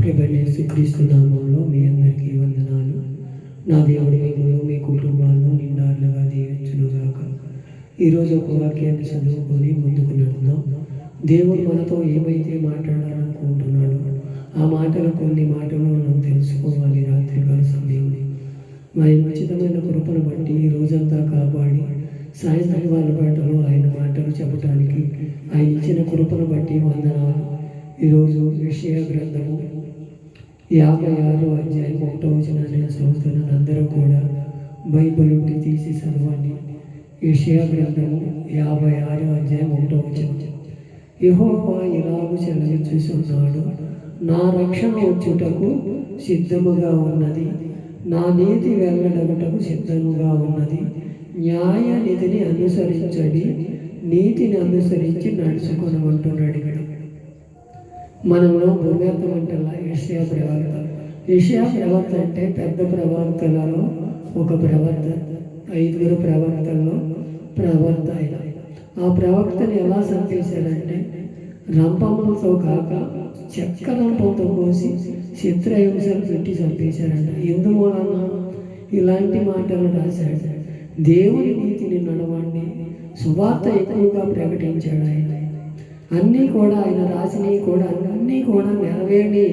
ప్రభువైన యేసుక్రీస్తు నామములో మీ అందరికీ వందనాలు. నా దేవుడి మిమ్మల్ని మీ కుటుంబాలను నిండారులుగా దీవించునుగాక. ఈరోజు ఒక వాక్యాన్ని చదువుకొని ముందుకు నడుద్దాం. దేవుడు మనతో ఏమైతే మాట్లాడాలనుకుంటున్నాడో ఆ మాటలు కొన్ని మాటలు మనం తెలుసుకోవాలి. రాత్రికాల సమయంలో మరి ఉచితమైన కృపను బట్టి ఈ రోజంతా కాపాడి సాయంత్రం వాళ్ళ పాటలో ఆయన మాటలు చెప్పడానికి ఆయన ఇచ్చిన కృపను బట్టి వందనాలు. ఈరోజు యెషయా గ్రంథము 56వ అధ్యాయం 1వ వచనాన్ని చదువుతున్న అందరూ కూడా బైబిల్ నుండి తీసి చదవండి. యెషయా గ్రంథము 56వ అధ్యాయం 1వ వచనం. యెహోవా ఇలాగు సెలవిచ్చుచున్నాడు, నా రక్షణ వచ్చుటకు సిద్ధముగా ఉన్నది, నా నీతి వెల్లడగుటకు సిద్ధముగా ఉన్నది. న్యాయ నిధిని అనుసరించడి, నీతిని అనుసరించి నడుచుకొనమంటున్నాడు. ఇక్కడ మనలో భూమ్యార్థం అంటే యెషయా ప్రవక్త. యెషయా ప్రవక్త అంటే పెద్ద ప్రవక్తలలో ఒక ప్రవక్త, 5 ప్రవక్తల్లో ప్రవక్త అయిన. ఆ ప్రవక్తని ఎలా చంపేశారంటే రంపములతో కాక చెక్క రంపంతో కోసి చిత్రహింసలు పెట్టి చంపేశారంట. ఎందువలన ఇలాంటి మాటలు రాశాడు? దేవుని నీతిని నడవండి, సువార్త ఎక్కువగా ప్రకటించాడు ఆయన. అన్నీ కూడా ఆయన రాసినవి కూడా అన్నీ కూడా నెరవేరి,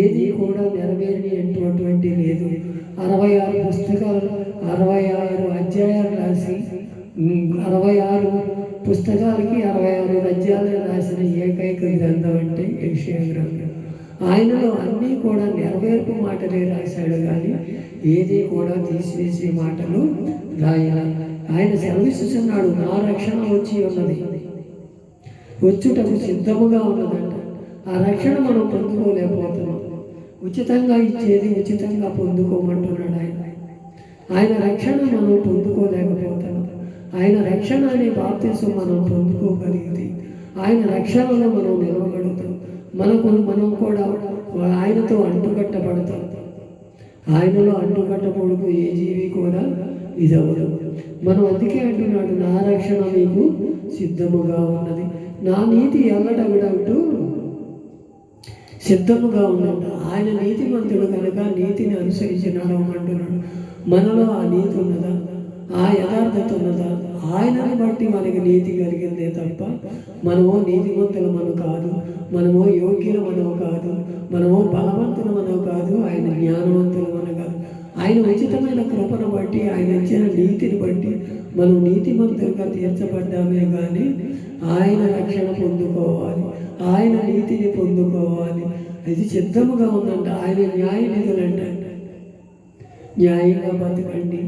ఏది కూడా నెరవేరి అటువంటి లేదు. 66 పుస్తకాలు, 66 అధ్యాయాలు రాసి 66 పుస్తకాలకి 66 అధ్యాయాలు రాసిన ఏకైక గ్రంథం అంటే యెషయా గ్రంథం. ఆయనలో అన్నీ కూడా నెరవేర్పు మాటలే రాశాడు, కానీ ఏది కూడా తీసివేసే మాటలు రాయాల. ఆయన సెలవిస్తున్నాడు, నా రక్షణ వచ్చి ఉన్నది, వచ్చుటకు సిద్ధముగా ఉన్నదంట. ఆ రక్షణ మనం పొందుకోలేకపోతున్నాం. ఉచితంగా ఇచ్చేది ఉచితంగా పొందుకోమంటున్నాడు ఆయన. ఆయన రక్షణ మనం పొందుకోలేకపోతున్నాం. ఆయన రక్షణ అనే బాప్తిసం మనం పొందుకోగలిగితే ఆయన రక్షణలో మనం నిలవగలుగుతాం. మనం కూడా ఆయనతో అంటుకట్టబడతాం. ఆయనలో అంటుకట్టబడుతూ ఏ జీవి కూడా ఇదవదు. మనం అందుకే అంటున్నాడు, నా రక్షణ మీకు సిద్ధముగా ఉన్నది, నా నీతి ఎల్లడగుడంటూ సిద్ధముగా ఉన్నట్టు. ఆయన నీతిమంతుడు కనుక నీతిని అనుసరించి నడవమంటున్నాడు. మనలో ఆ నీతి ఉన్నదా? ఆ యథార్థత ఉన్నదా? ఆయనని బట్టి మనకి నీతి కలిగిందే తప్ప మనమో నీతిమంతులు మనం కాదు, మనమో యోగ్యులు మనం కాదు, మనమో బలవంతులు మనం కాదు, ఆయన జ్ఞానవంతులు మనం కాదు. ఆయన ఉచితమైన కృపను బట్టి, ఆయన ఇచ్చిన నీతిని బట్టి మనం నీతిమంతులుగా తీర్చబడ్డామే. కానీ ఆయన రక్షణ పొందుకోవాలి, ఆయన నీతిని పొందుకోవాలి. ఇది సిద్ధముగా ఉందంట. ఆయన న్యాయ నిధులంటే న్యాయంగా బతకండి,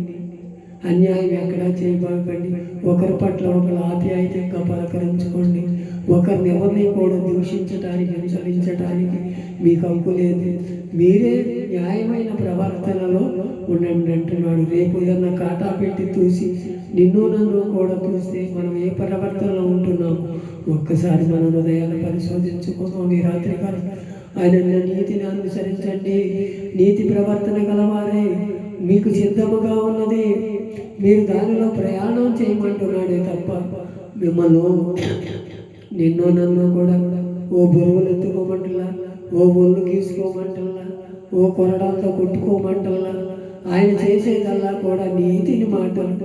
అన్యాయం ఎక్కడా చేయబడకండి, ఒకరి పట్ల ఒకరు ఆప్యాయతంగా పలకరించుకోండి, ఒకరిని ఎవరిని కూడా దూషించడానికి హింసించడానికి మీకు హక్కు లేదు. మీరే న్యాయమైన ప్రవర్తనలో ఉండండి అంటున్నాడు. రేపు ఏదన్నా కాటా పెట్టి చూసి నిన్ను నన్ను కూడా చూస్తే మనం ఏ ప్రవర్తనలో ఉంటున్నాము ఒక్కసారి మన హృదయాన్ని పరిశోధించుకుందాం. ఈ రాత్రికాలం ఆయన నీతిని అనుసరించండి, నీతి ప్రవర్తన గలవారే మీకు సిద్ధముగా ఉన్నది, మీరు దానిలో ప్రయాణం చేయమంటున్నాడే తప్ప మిమ్మల్ని నిన్ను నన్ను కూడా ఓ బరువులు ఎత్తుకోమంటలా, ఓ ఒళ్ళు గీసుకోమంటలా, ఓ కొరడాలతో కొట్టుకోమంటలా. ఆయన చేసేదల్లా కూడా నీతిని మాటలు,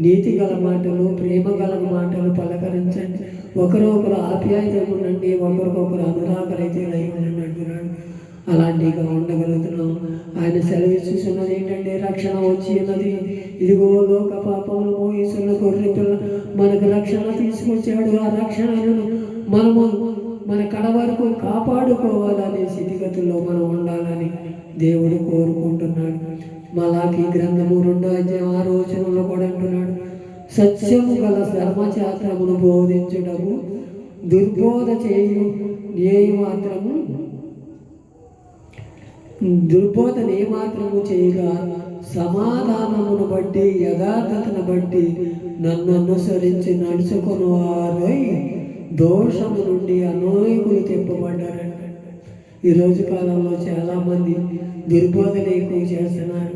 నీతి గల మాటలు, ప్రేమ గల మాటలు పలకరించండి. ఒకరొకరు ఆప్యాయతగా ఉండండి, ఒకరికొకరు అనురాగరైతే ఉండండి అంటున్నాడు. అలాంటిగా ఉండగలుగుతున్నాం. ఆయన సెలవిస్తున్నది ఏంటంటే రక్షణ వచ్చి ఉన్నది, ఇదిగో లోక పాపములు మోయిస్తున్న గొర్రె పిల్ల మనకు రక్షణ తీసుకొచ్చాడు. ఆ రక్షణను మనము మన కడ వరకు కాపాడుకోవాలనే స్థితిగతుల్లో మనం ఉండాలని దేవుడు కోరుకుంటున్నాడు. మలాకి గ్రంథము 2వ అధ్యాయం 6వ వచనంలో కూడా అంటున్నాడు, సత్యము గల ధర్మశాస్త్రమును బోధించుటకు దుర్బోధ చేయు దుర్బోధన ఏమాత్రము చేయగా సమాధానమును బట్టి యథార్థతను బట్టి నన్ను అనుసరించి నడుచుకుని వారై దోషము నుండి అనేకులు తెప్పబడ్డారంట. ఈరోజు కాలంలో చాలామంది దుర్బోధన ఎక్కువ చేస్తున్నారు.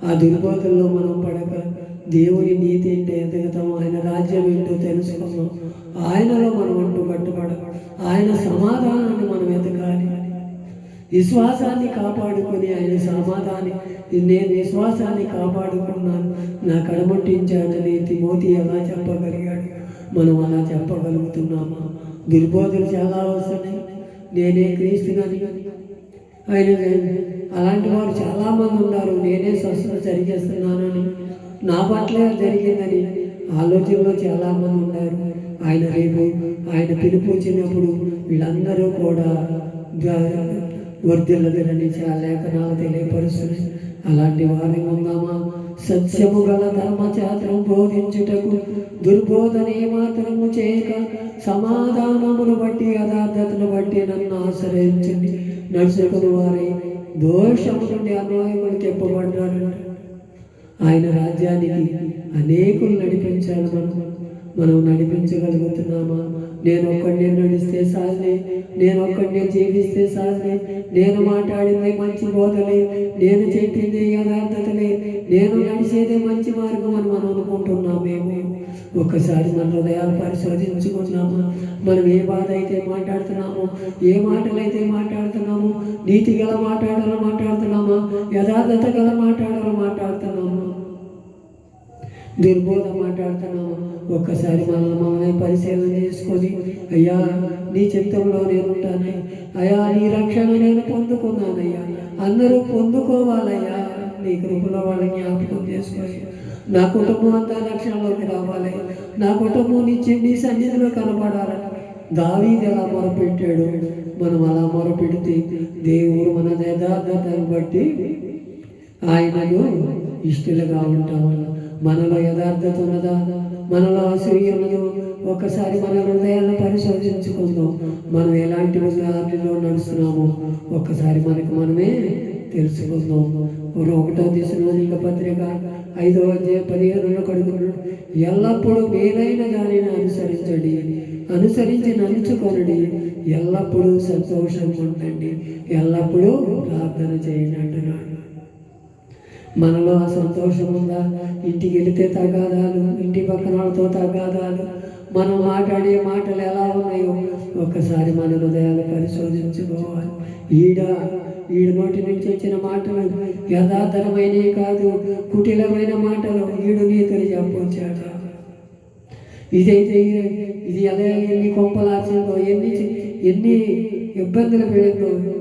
ఆ దుర్బోధనలో మనం పడక దేవుని నీతి ఏంటో ఎదగతాం, ఆయన రాజ్యం ఏంటో తెలుసుకున్నాం, ఆయనలో మనం అంటూ కట్టుబడ, ఆయన సమాధానాన్ని మనం ఎదగాలి. విశ్వాసాన్ని కాపాడుకొని ఆయన సమాధాన్ని నేను విశ్వాసాన్ని కాపాడుకున్నాను నా కడముట్టించాడని తిమోతి ఎలా చెప్పగలిగాడు? మనం అలా చెప్పగలుగుతున్నామా? దుర్బోధలు చాలా వస్తున్నాయి. నేనే క్రీస్తునని ఆయన అలాంటి వారు చాలామంది ఉన్నారు. నేనే స్వస్థత జరిగేస్తున్నానని, నా పట్ల జరిగిందని ఆలోచనలో చాలామంది ఉన్నారు. ఆయన రేపు ఆయన పిలుపు వచ్చినప్పుడు వీళ్ళందరూ కూడా వర్ధిల్లదని చాలా లేఖనాలు తెలియపరుస్తున్నాయి. అలాంటి వారి ఉందామా? సత్యము గల ధర్మశాస్త్రం బోధించుటకు దుర్బోధనే మాత్రము చేయక సమాధానమును బట్టి యథార్థతను బట్టి నన్ను ఆశ్రయించండి నడుచుకుని వారి దోషము నుండి అన్యాయములు తెప్పబడ్డారు. ఆయన రాజ్యానికి అనేకులు నడిపించాలి. మనం నడిపించగలుగుతున్నామా? నేను ఒక్కడినే నడిస్తే సాధనే, నేను ఒక్కడినే జీవిస్తే సాధనే, నేను మాట్లాడిందే మంచి బోధలే, నేను చెప్పిందే యథార్థతలే, నేను నడిచేదే మంచి మార్గం అని మనం అనుకుంటున్నామేమో. ఒక్కసారి మన హృదయాలు పరిశోధించుకున్నామా? మనం ఏ బాధ అయితే మాట్లాడుతున్నామో, ఏ మాటలైతే మాట్లాడుతున్నామో, నీతి గల మాట్లాడాలో మాట్లాడుతున్నామా? యథార్థత గల మాట్లాడాలో మాట్లాడుతున్నామా? దుర్బోధ మాట్లాడుతున్నామా? ఒక్కసారి మనల్ని పరిశీలన చేసుకొని, అయ్యా నీ చిత్తంలో నేను ఉంటాను, అయ్యా నీ రక్షణ నేను పొందుకున్నానయ్యా, అందరూ పొందుకోవాలయ్యా, నీ కృపలో వాళ్ళని జ్ఞాపకం చేసుకొని నా కుటుంబం అంతా రక్షణలోకి రావాలి, నా కుటుంబం నీ సన్నిధిలో కనపడాలని దావీదు ఎలా మొరపెట్టాడు. మనం అలా మొరపెడితే దేవుడు మన యథార్థతను బట్టి ఆయనకు ఇష్టలుగా ఉంటామని. మనలో యథార్థత ఉన్నదా? మనలో అసూయ ఉన్నదో? ఒక్కసారి మన హృదయాలను పరిశోధించుకుందాం. మనం ఎలాంటి దారిలో నడుస్తున్నామో ఒక్కసారి మనమే తెలుసుకుందాం. 1వ దశలోనిక పత్రిక 5వ అధ్యాయం 15 కడుగుడు, ఎల్లప్పుడూ మేలైన దానిని అనుసరించి నడుచుకొనుడి, ఎల్లప్పుడూ సంతోషంగా ఉండండి, ఎల్లప్పుడూ ప్రార్థన చేయండి అంటున్నాడు. మనలో ఆ సంతోషం ఉందా? ఇంటికి వెళితే తగాదాలు, ఇంటి పక్కన వాళ్ళతో తగాదాలు, మనం మాట్లాడే మాటలు ఎలా ఉన్నాయో ఒక్కసారి మన హృదయాలు పరిశోధించుకోవాలి. ఈడ నోటి నుంచి వచ్చిన మాటలు యథార్థమైనవి కాదు, కుటిలమైన మాటలు. ఈడు నీతులు చెప్పొచ్చాడు. ఇది ఎలా ఎన్ని కొంపలార్చిందో, ఎన్ని ఇబ్బందులు పెడుతుందో,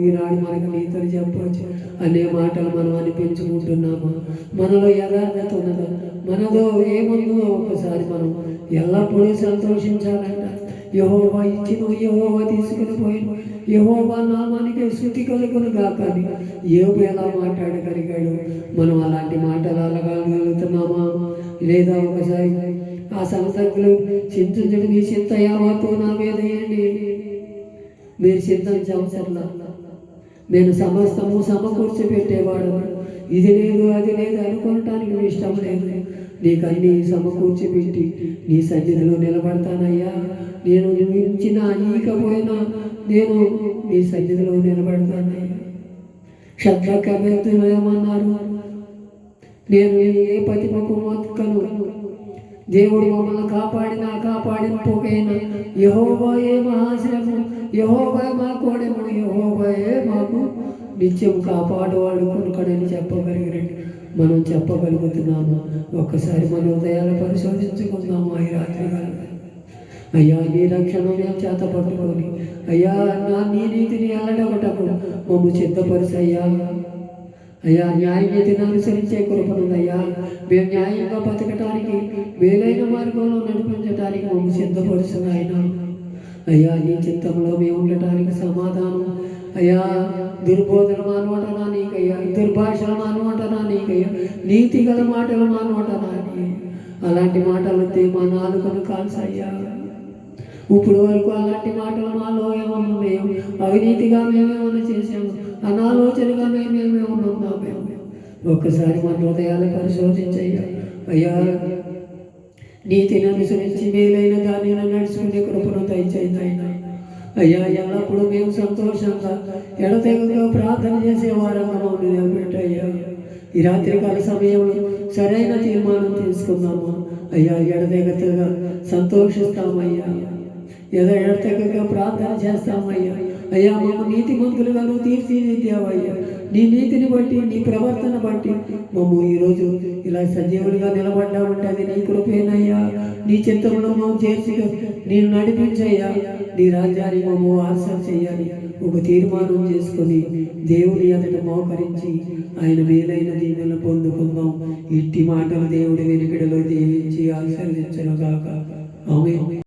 ఈనాడు మనకు నీతులు చెప్పవచ్చు అనే మాటలు మనం అనిపించుకుంటున్నామా? మనలో యథార్థత ఉన్నదా? మనలో ఏముందో ఒక్కసారి మనం ఎల్లప్పుడూ సంతోషించాలంట. యెహోవా ఇచ్చిను, యెహోవా తీసుకుని పోయిను, యెహోవా నామానికి స్తుతి కలుగును గాక అని యోబు ఎలా మాట్లాడగలిగాడు? మనం అలాంటి మాటలు అలగలుగుతున్నామా? లేదా ఒకసారి ఆ సంతకులు చింతించడం, మీ చింత యావత్తు నా మీద వేయండి, మీరు చింతించవసరంలా, నేను సమస్తము సమకూర్చి పెట్టేవాడు, ఇది లేదు అది లేదు అనుకోవటానికి ఇష్టం లేదు, నీకు అన్ని సమకూర్చి పెట్టి నీ సన్నిధిలో నిలబడతానయ్యా, నేను ఇచ్చిన ఈకపోయినా నేను నీ సన్నిధిలో నిలబడతానయ్యా. శద్రక్ అబేద్నెగో ఏమన్నారు? నేను ఏ ప్రతిమకు మొక్కను, దేవుడు మమ్మల్ని కాపాడిన పోకైనా యెహోవాయే మహాశ్రము, యెహోవాయే మా కోడెము, యెహోవాయే మాకు నిత్యం కాపాడువాడు కొనుకడని చెప్పగలిగినట్టు మనం చెప్పగలుగుతున్నాము. ఒక్కసారి మన హృదయాలు పరిశోధించుకుందాము. ఈ రాత్రి కాలం అయ్యా నీ రక్షణ మేము చేత పట్టుకొని, అయ్యా నీ నీతిని ఎల్లడొకటకు మమ్ము సిద్ధపరుసయ్యా. అయ్యా న్యాయనీతిని అనుసరించే కృపనుందయ్యా, మేము న్యాయంగా బతకటానికి, మేలైన మార్గంలో నడిపించడానికి మమ్ము సిద్ధపరుస్తుంది ఆయన. అయ్యా నీ చిత్తంలో మేము ఉండటానికి సమాధానం, అయ్యా దుర్బోధన మానవటనా నీకయ్యా, దుర్భాషలు మానవటనా నీకయ్యా, నీతి గల మాటలు మానవటనా నీ. అలాంటి మాటలతో మా నాలుకను కాల్సయ్యా. ఇప్పుడు వరకు అలాంటి మాటలు మాలో ఏమన్నా మేము అవినీతిగా మేమేమన్నా చేసాము, అనాలోచనగా మేమేమేమన్నా ఉన్నామేమో. ఒక్కసారి మన హృదయాలు పరిశోధించయ్యా. అయ్యా నీతిని అనుసరించి మేలైన దాన్ని నడుచుకునే కృపను దయచేయండి అయినా. అయ్యా ఎల్లప్పుడూ మేము సంతోషంగా ఎడతెగగా ప్రార్థన చేసేవారు మనం నిలబెట్టయ్యా. ఈ రాత్రికాల సమయంలో సరైన తీర్మానం తీసుకుందామా? అయ్యా ఎడతెగగా సంతోషిస్తామయ్యా, ఎడతెగగా ప్రార్థన చేస్తామయ్యా. అయ్యా మమ్మ నీతిమంతులుగా నువ్వు తీర్చిదిద్దావయ్యా. నీ నీతిని బట్టి నీ ప్రవర్తన బట్టి మమ్ము ఈరోజు ఇలా సజీవులుగా నిలబడ్డామంటే అది నీ కృపేనయ్యా. నీ చిత్రంలో మమ్మ చేర్చిగా నేను నడిపించయ్యా. నీ రాజ్యాన్ని మమ్మ వారసం చేయాలి ఒక తీర్మానం చేసుకొని దేవుని ఎదుట మోకరించి ఆయన మేలైన దీవెనలు పొందుకుందాం. ఇట్టి మాటలు దేవుడి వెనుకడలో దీవించి ఆశీర్వదించును గాక. ఆమేన్.